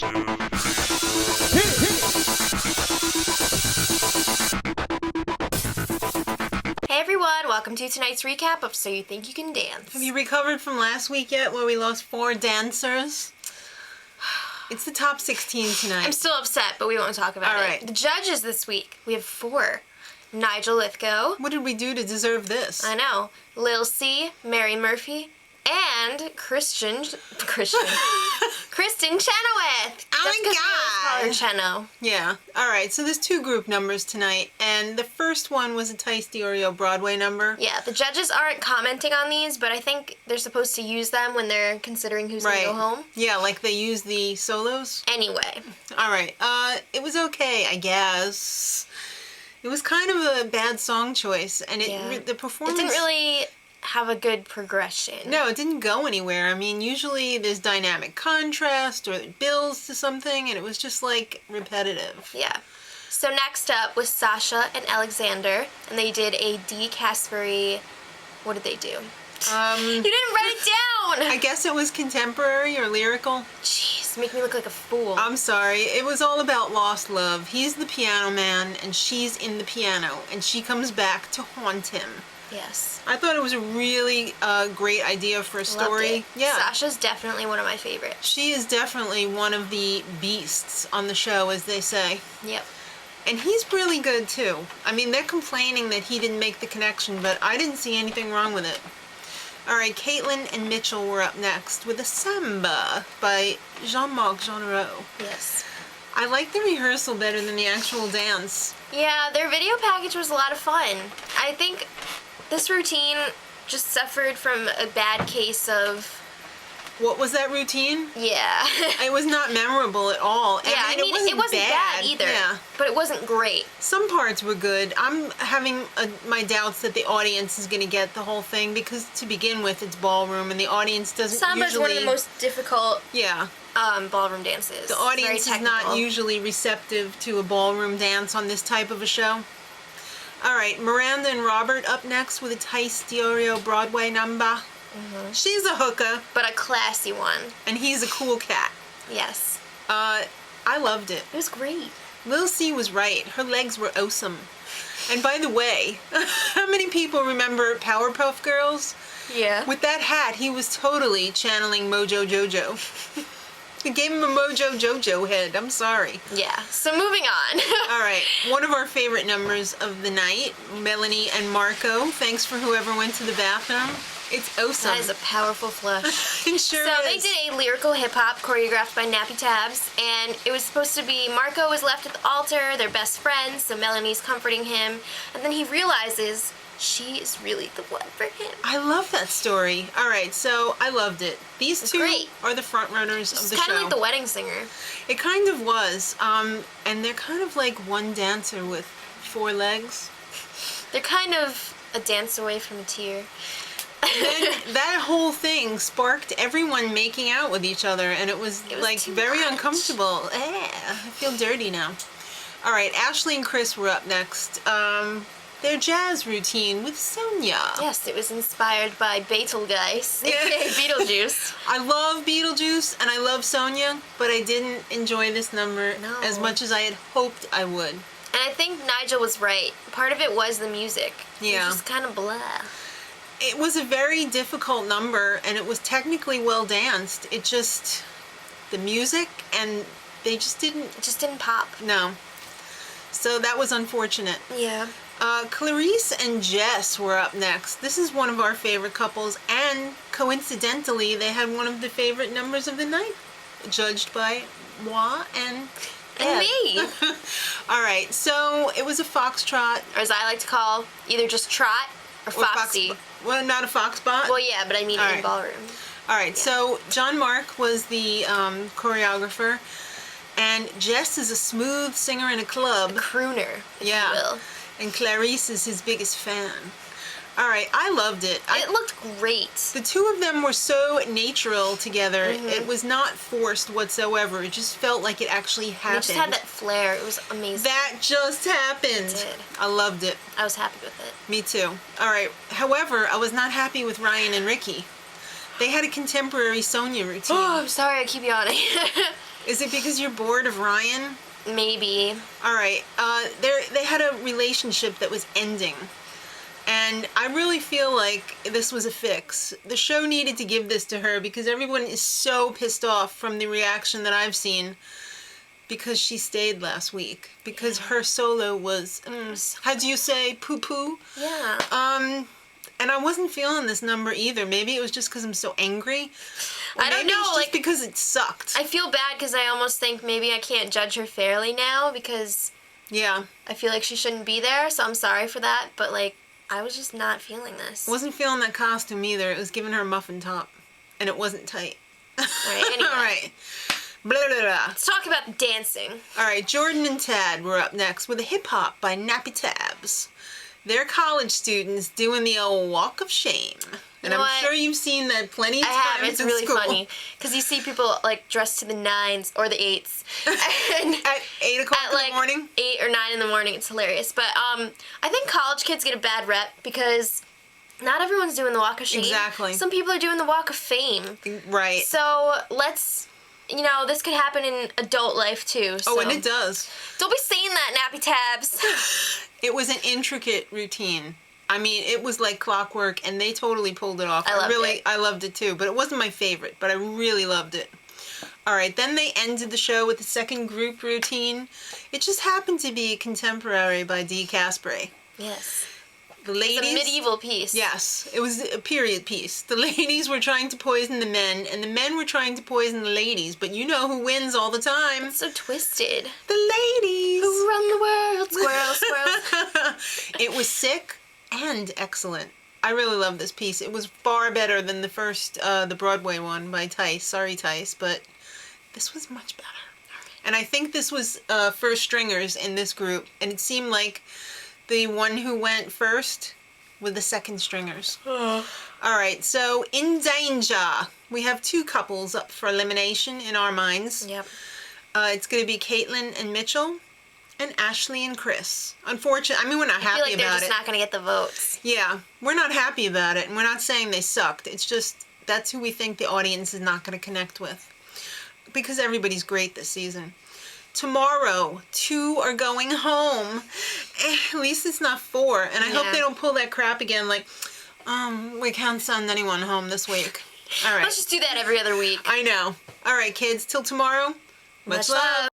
Hey everyone, welcome to tonight's recap of So You Think You Can Dance. Have you recovered from last week yet where we lost 4 dancers? It's the top 16 tonight. I'm still upset, but we won't talk about it. Alright. The judges this week, we have 4. Nigel Lithgow. What did we do to deserve this? I know. Lil C, Mary Murphy, and Kristen Chenoweth. Oh my God. Call her Cheno. Yeah. Alright, so there's 2 group numbers tonight, and the first one was a Tice Diorio Broadway number. Yeah, the judges aren't commenting on these, but I think they're supposed to use them when they're considering who's gonna go home. Yeah, like they use the solos. Anyway. Alright, it was okay, I guess. It was kind of a bad song choice, and the performance... It didn't really have a good progression. No, it didn't go anywhere. I mean, usually there's dynamic contrast or it builds to something, and it was just, like, repetitive. Yeah. So next up was Sasha and Alexander, and they did a D. Caspary... What did they do? You didn't write it down! I guess it was contemporary or lyrical. Jeez, make me look like a fool. I'm sorry. It was all about lost love. He's the piano man, and she's in the piano, and she comes back to haunt him. Yes. I thought it was a really great idea for a story. Loved it. Yeah. Sasha's definitely one of my favorites. She is definitely one of the beasts on the show, as they say. Yep. And he's really good, too. I mean, they're complaining that he didn't make the connection, but I didn't see anything wrong with it. Alright, Caitlin and Mitchell were up next with a samba by Jean-Marc Jeanneret. Yes. I like the rehearsal better than the actual dance. Yeah, their video package was a lot of fun. I think this routine just suffered from a bad case of... What was that routine? Yeah. It was not memorable at all. Yeah, I mean it wasn't bad either, but it wasn't great. Some parts were good. I'm having my doubts that the audience is going to get the whole thing because to begin with it's ballroom and the audience doesn't Samba's usually... one of the most difficult ballroom dances. The audience is not usually receptive to a ballroom dance on this type of a show. Alright, Miranda and Robert up next with a Tice Diorio Broadway number. Mm-hmm. She's a hooker. But a classy one. And he's a cool cat. Yes. I loved it. It was great. Lil C was right. Her legs were awesome. And by the way, how many people remember Powerpuff Girls? Yeah. With that hat, he was totally channeling Mojo Jojo. They gave him a Mojo Jojo head. I'm sorry. Yeah. So moving on. All right. One of our favorite numbers of the night, Melanie and Marco. Thanks for whoever went to the bathroom. It's awesome. That is a powerful flush. It sure So is. they did a lyrical hip-hop choreographed by Nappy Tabs, and it was supposed to be Marco is left at the altar, they're best friends, so Melanie's comforting him, and then he realizes she is really the one for him. I love that story. All right, so I loved it. These two are the front runners of the show. It's kind of like The Wedding Singer. It kind of was, and they're kind of like one dancer with 4 legs. They're kind of a dance away from a tear. And then that whole thing sparked everyone making out with each other, and it was like very uncomfortable. I feel dirty now. All right, Ashley and Chris were up next. Their jazz routine with Sonia. Yes, it was inspired by Betelgeuse, aka Beetlejuice. I love Beetlejuice and I love Sonia, but I didn't enjoy this number as much as I had hoped I would. And I think Nigel was right. Part of it was the music. Yeah. It was just kind of blah. It was a very difficult number, and it was technically well danced. It just, the music, and they just didn't... It just didn't pop. No. So that was unfortunate. Yeah. Clarice and Jess were up next. This is one of our favorite couples, and coincidentally, they had one of the favorite numbers of the night, judged by moi and me. All right, so it was a foxtrot. Or as I like to call, either just trot or foxy. Well, not a foxbot? Well, yeah, but I mean in ballroom. All right, so John Mark was the choreographer, and Jess is a smooth singer in a club. A crooner, if you will. And Clarice is his biggest fan. All right, I loved it. It looked great. The two of them were so natural together. It was not forced whatsoever. It just felt like it actually happened. It just had that flair. It was amazing. That just happened. It did. I loved it. I was happy with it. Me too. All right. However, I was not happy with Ryan and Ricky. They had a contemporary Sonia routine. Oh, I'm sorry. I keep yawning. Is it because you're bored of Ryan? Maybe. All right. They had a relationship that was ending. And I really feel like this was a fix. The show needed to give this to her because everyone is so pissed off from the reaction that I've seen because she stayed last week. Because her solo was, how do you say, poo-poo? Yeah. And I wasn't feeling this number either. Maybe it was just because I'm so angry. Or I don't maybe know, it's just like, because it sucked. I feel bad because I almost think maybe I can't judge her fairly now because Yeah. I feel like she shouldn't be there, so I'm sorry for that, but like, I was just not feeling this. Wasn't feeling that costume either. It was giving her a muffin top. And it wasn't tight. Right, anyway. All right. Blah, blah, blah. Let's talk about dancing. All right, Jordan and Tad were up next with a hip hop by Nappy Tabs. They're college students doing the old walk of shame. And know I'm what? sure you've seen that plenty of I times have. It's in really school. funny because you see people like dressed to the 9s or the 8s, and At 8 o'clock at in like the morning? 8 or 9 in the morning. It's hilarious. But I think college kids get a bad rep because not everyone's doing the walk of shame. Exactly. Some people are doing the walk of fame. Right. So let's, this could happen in adult life too. So. Oh, and it does. Don't be saying that, Nappy Tabs. It was an intricate routine. I mean, it was like clockwork, and they totally pulled it off. I loved it too, but it wasn't my favorite, but I really loved it. All right, then they ended the show with the second group routine. It just happened to be Contemporary by Dee Casper. Yes. The ladies... It's a medieval piece. Yes, it was a period piece. The ladies were trying to poison the men, and the men were trying to poison the ladies, but you know who wins all the time. It's so twisted. The ladies! Who run the world? Squirrel, squirrel. It was sick and excellent. I really love this piece. It was far better than the first, the Broadway one by Tice. Sorry, Tice, but this was much better. And I think this was first stringers in this group, and it seemed like the one who went first with the second stringers. All right, so in danger, we have two couples up for elimination in our minds. Yep. It's going to be Caitlin and Mitchell, and Ashley and Chris. Unfortunately, I mean, we're not I feel happy like they're about just it. not going to get the votes. Yeah, we're not happy about it, and we're not saying they sucked. It's just that's who we think the audience is not going to connect with. Because everybody's great this season. Tomorrow, 2 are going home. At least it's not 4. And I hope they don't pull that crap again like, we can't send anyone home this week. All right. Let's just do that every other week. I know. All right, kids, till tomorrow. Much love.